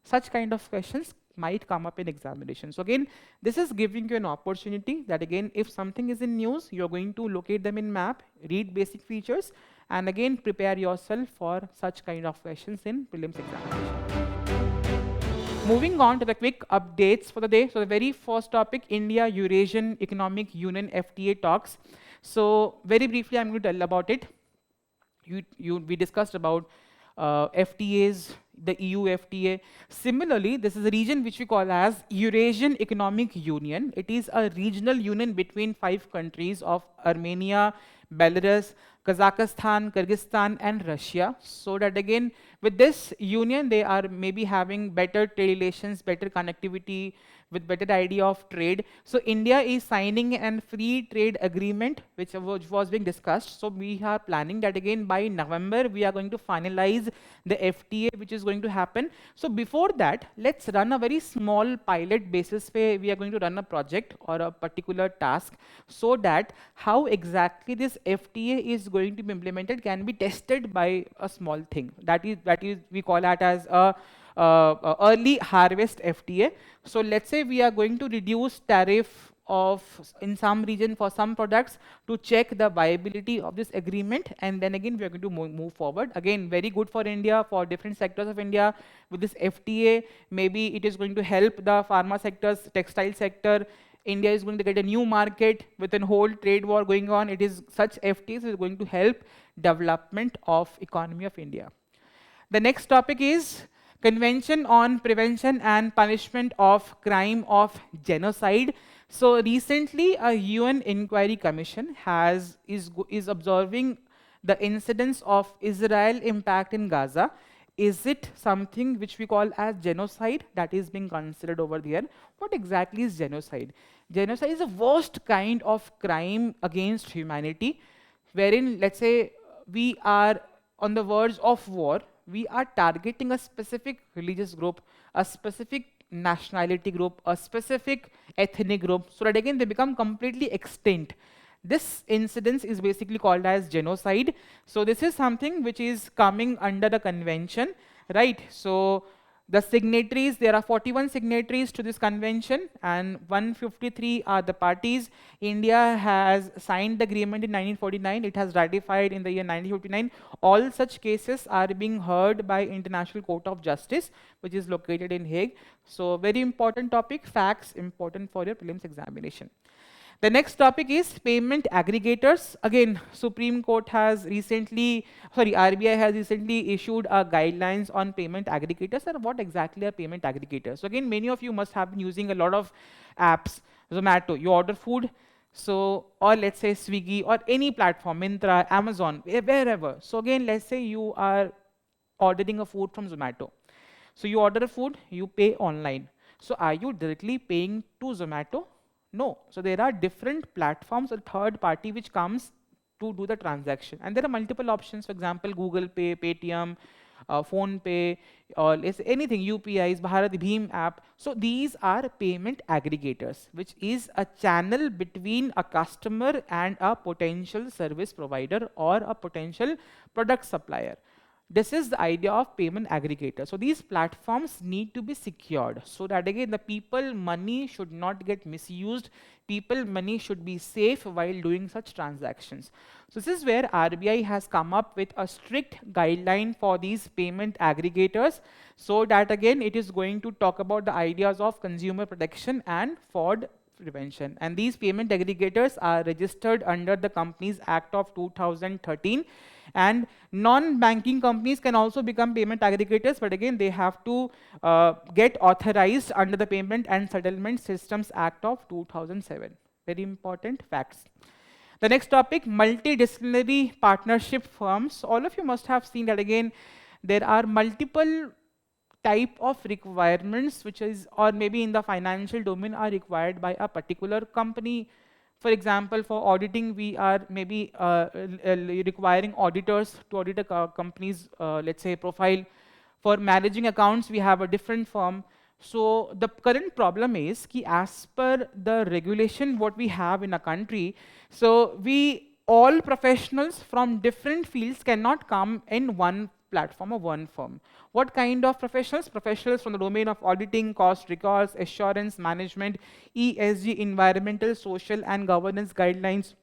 Such kind of questions might come up in examination. So again, this is giving you an opportunity that again, if something is in news, you're going to locate them in map, read basic features, and again, prepare yourself for such kind of questions in prelims examination. Moving on to the quick updates for the day. So the very first topic, India-Eurasian Economic Union FTA talks. So very briefly, I'm going to tell about it. We discussed about FTAs, the EU FTA. Similarly, this is a region which we call as Eurasian Economic Union. It is a regional union between 5 countries of Armenia, Belarus, Kazakhstan, Kyrgyzstan, and Russia. So that again, with this union, they are maybe having better trade relations, better connectivity, with better idea of trade. So India is signing a free trade agreement, which was being discussed. So we are planning that again by November, we are going to finalize the FTA, which is going to happen. So before that, let's run a very small pilot basis where we are going to run a project or a particular task, so that how exactly this FTA is going to be implemented can be tested by a small thing. That is we call that as a early harvest FTA. So let's say we are going to reduce tariff in some region for some products to check the viability of this agreement, and then again we are going to move forward. Again, very good for India, for different sectors of India. With this FTA, maybe it is going to help the pharma sectors, textile sector. India is going to get a new market with a whole trade war going on. It is such FTAs is going to help development of economy of India. The next topic is Convention on Prevention and Punishment of Crime of Genocide. So recently, a UN inquiry commission is observing the incidence of Israel impact in Gaza. Is it something which we call as genocide that is being considered over there? What exactly is genocide? Genocide is the worst kind of crime against humanity, wherein, let's say, we are on the verge of war. We are targeting a specific religious group, a specific nationality group, a specific ethnic group, so that again they become completely extinct. This incidence is basically called as genocide. So this is something which is coming under the convention, right? So the signatories, there are 41 signatories to this convention, and 153 are the parties. India has signed the agreement in 1949. It has ratified in the year 1959. All such cases are being heard by International Court of Justice, which is located in Hague. So very important topic, facts important for your prelims examination. The next topic is payment aggregators. Again, RBI has recently issued guidelines on payment aggregators. And what exactly are payment aggregators? So again, many of you must have been using a lot of apps. Zomato, you order food, or let's say Swiggy or any platform, Myntra, Amazon, wherever. So again, let's say you are ordering a food from Zomato. So you order a food, you pay online. So are you directly paying to Zomato? No. So there are different platforms or third party which comes to do the transaction. And there are multiple options, for example, Google Pay, Paytm, Phone Pay, or anything, UPIs, Bharat Bhim app. So these are payment aggregators, which is a channel between a customer and a potential service provider or a potential product supplier. This is the idea of payment aggregator. So these platforms need to be secured so that again the people money should not get misused. People money should be safe while doing such transactions. So this is where RBI has come up with a strict guideline for these payment aggregators, so that again it is going to talk about the ideas of consumer protection and fraud prevention. And these payment aggregators are registered under the Companies Act of 2013. And non-banking companies can also become payment aggregators, but again they have to get authorized under the Payment and Settlement Systems Act of 2007. Very important facts. The next topic, multidisciplinary partnership firms. All of you must have seen that again there are multiple type of requirements which is, or maybe in the financial domain, are required by a particular company. For example, for auditing, we are maybe requiring auditors to audit a company's, let's say, profile. For managing accounts, we have a different firm. So the current problem is that as per the regulation what we have in a country, so all professionals from different fields cannot come in one platform or one firm. What kind of professionals? Professionals from the domain of auditing, cost records, assurance, management, ESG, environmental, social, and governance guidelines.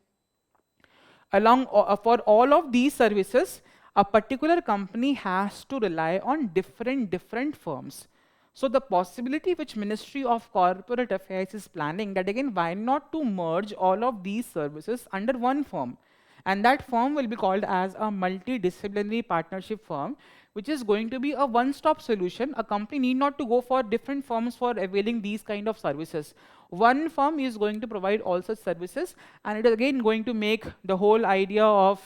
For all of these services, a particular company has to rely on different firms. So the possibility which Ministry of Corporate Affairs is planning, that again, why not to merge all of these services under one firm? And that firm will be called as a multidisciplinary partnership firm, which is going to be a one-stop solution. A company need not to go for different firms for availing these kind of services. One firm is going to provide all such services, and it is again going to make the whole idea of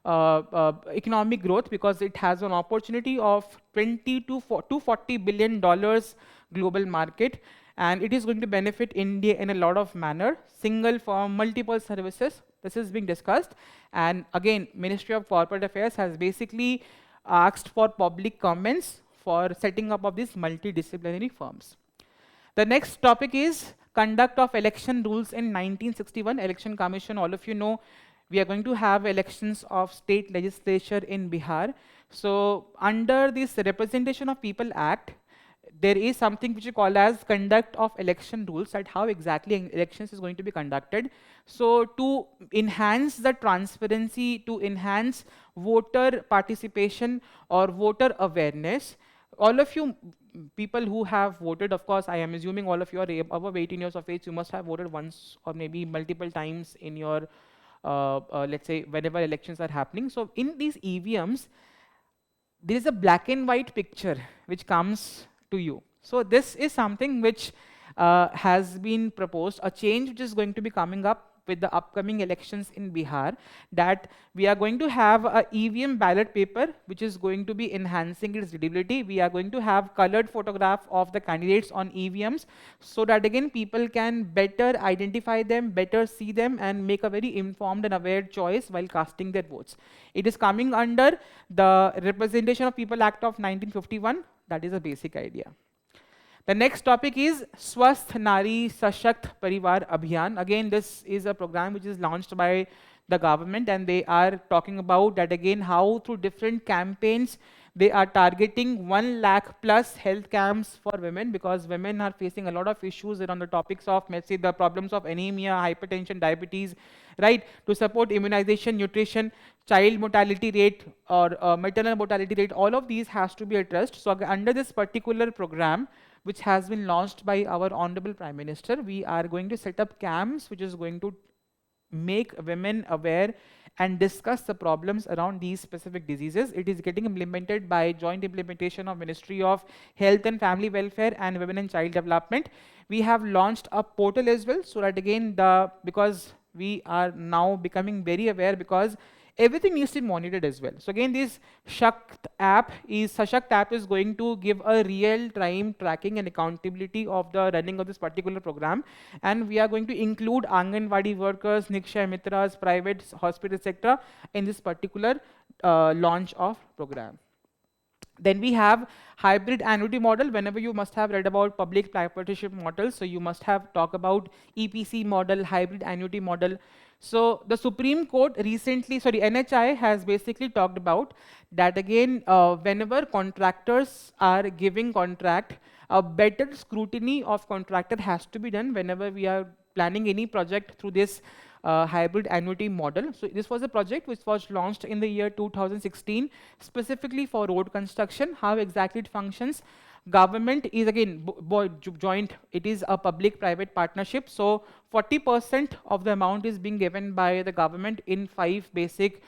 economic growth, because it has an opportunity of $20 to $240 billion global market, and it is going to benefit India in a lot of manner. Single firm, multiple services, this is being discussed. And again, Ministry of Corporate Affairs has basically asked for public comments for setting up of these multidisciplinary firms. The next topic is conduct of election rules in 1961. Election Commission, all of you know, we are going to have elections of state legislature in Bihar. So under this Representation of People Act, there is something which is called as conduct of election rules, that how exactly elections is going to be conducted. So to enhance the transparency, to enhance voter participation or voter awareness, all of you people who have voted, of course, I am assuming all of you are above 18 years of age, you must have voted once or maybe multiple times in your, let's say, whenever elections are happening. So in these EVMs, there is a black and white picture which comes to you. So this is something which has been proposed, a change which is going to be coming up with the upcoming elections in Bihar, that we are going to have a EVM ballot paper which is going to be enhancing its readability. We are going to have colored photograph of the candidates on EVMs, so that again people can better identify them, better see them, and make a very informed and aware choice while casting their votes. It is coming under the Representation of People Act of 1951. That is a basic idea. The next topic is Swasth Nari Sashakt Parivar Abhiyan. Again, this is a program which is launched by the government, and they are talking about that again, how through different campaigns they are targeting 1 lakh plus health camps for women, because women are facing a lot of issues around the topics of, let's say, the problems of anemia, hypertension, diabetes, right? To support immunization, nutrition, child mortality rate, or maternal mortality rate, all of these has to be addressed. So under this particular program, which has been launched by our Honorable Prime Minister, we are going to set up camps which is going to make women aware and discuss the problems around these specific diseases. It is getting implemented by joint implementation of Ministry of Health and Family Welfare and Women and Child Development. We have launched a portal as well, so that again, because we are now becoming very aware, because everything needs to be monitored as well. So again, this Sashakt app is going to give a real-time tracking and accountability of the running of this particular program, and we are going to include Anganwadi workers, Nikshay Mitras, private hospitals, etc. in this particular launch of program. Then we have hybrid annuity model. Whenever you must have read about public-private partnership models, so you must have talked about EPC model, hybrid annuity model. So the Supreme Court recently, sorry, NHI has basically talked about that again, whenever contractors are giving contract, a better scrutiny of contractor has to be done whenever we are planning any project through this hybrid annuity model. So this was a project which was launched in the year 2016, specifically for road construction. How exactly it functions? Government is again joint, it is a public-private partnership. So 40% of the amount is being given by the government in 5 basic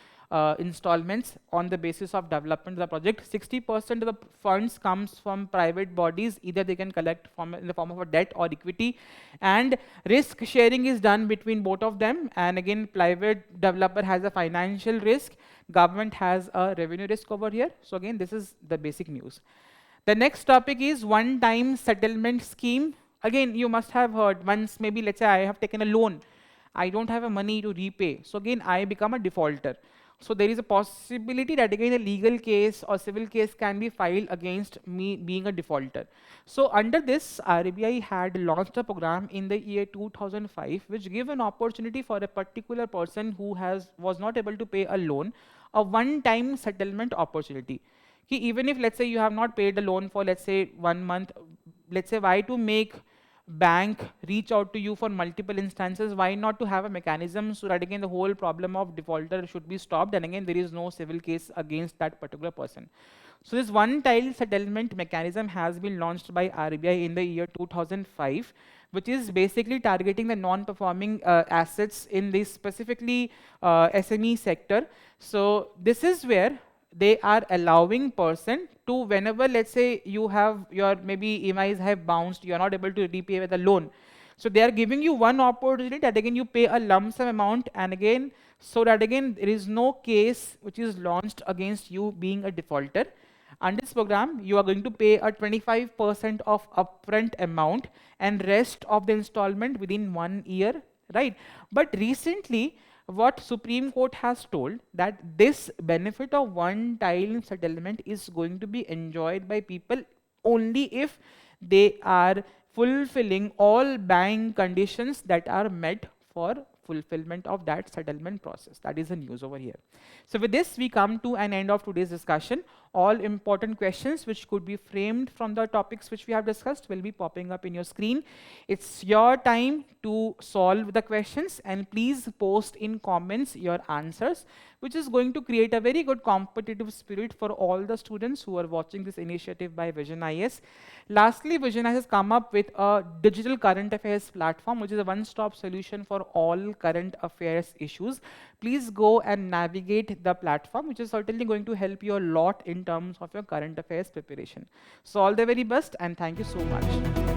installments on the basis of development of the project. 60% of the funds comes from private bodies, either they can collect from in the form of a debt or equity, and risk sharing is done between both of them. And again, private developer has a financial risk, government has a revenue risk over here. So again, this is the basic news. The next topic is one-time settlement scheme. Again, you must have heard once, maybe let's say I have taken a loan, I don't have a money to repay, so again I become a defaulter. So there is a possibility that again a legal case or civil case can be filed against me being a defaulter. So under this, RBI had launched a program in the year 2005, which gave an opportunity for a particular person who was not able to pay a loan, a one-time settlement opportunity. Even if let's say you have not paid a loan for let's say 1 month, let's say why to make bank reach out to you for multiple instances, why not to have a mechanism so that again the whole problem of defaulter should be stopped, and again there is no civil case against that particular person. So this one-time settlement mechanism has been launched by RBI in the year 2005, which is basically targeting the non-performing assets in this specifically SME sector. So this is where they are allowing person to, whenever let's say you have your maybe EMIs have bounced, you are not able to repay with a loan. So they are giving you one opportunity that again you pay a lump sum amount, and again, so that again there is no case which is launched against you being a defaulter. Under this program, you are going to pay a 25% of upfront amount and rest of the installment within 1 year, right? But recently, what Supreme Court has told that this benefit of one-time settlement is going to be enjoyed by people only if they are fulfilling all bank conditions that are met for fulfillment of that settlement process. That is the news over here. So with this, we come to an end of today's discussion. All important questions which could be framed from the topics which we have discussed will be popping up in your screen. It's your time to solve the questions, and please post in comments your answers, which is going to create a very good competitive spirit for all the students who are watching this initiative by Vision IS. Lastly, Vision IS has come up with a digital current affairs platform, which is a one-stop solution for all current affairs issues. Please go and navigate the platform, which is certainly going to help you a lot in terms of your current affairs preparation. So all the very best, and thank you so much.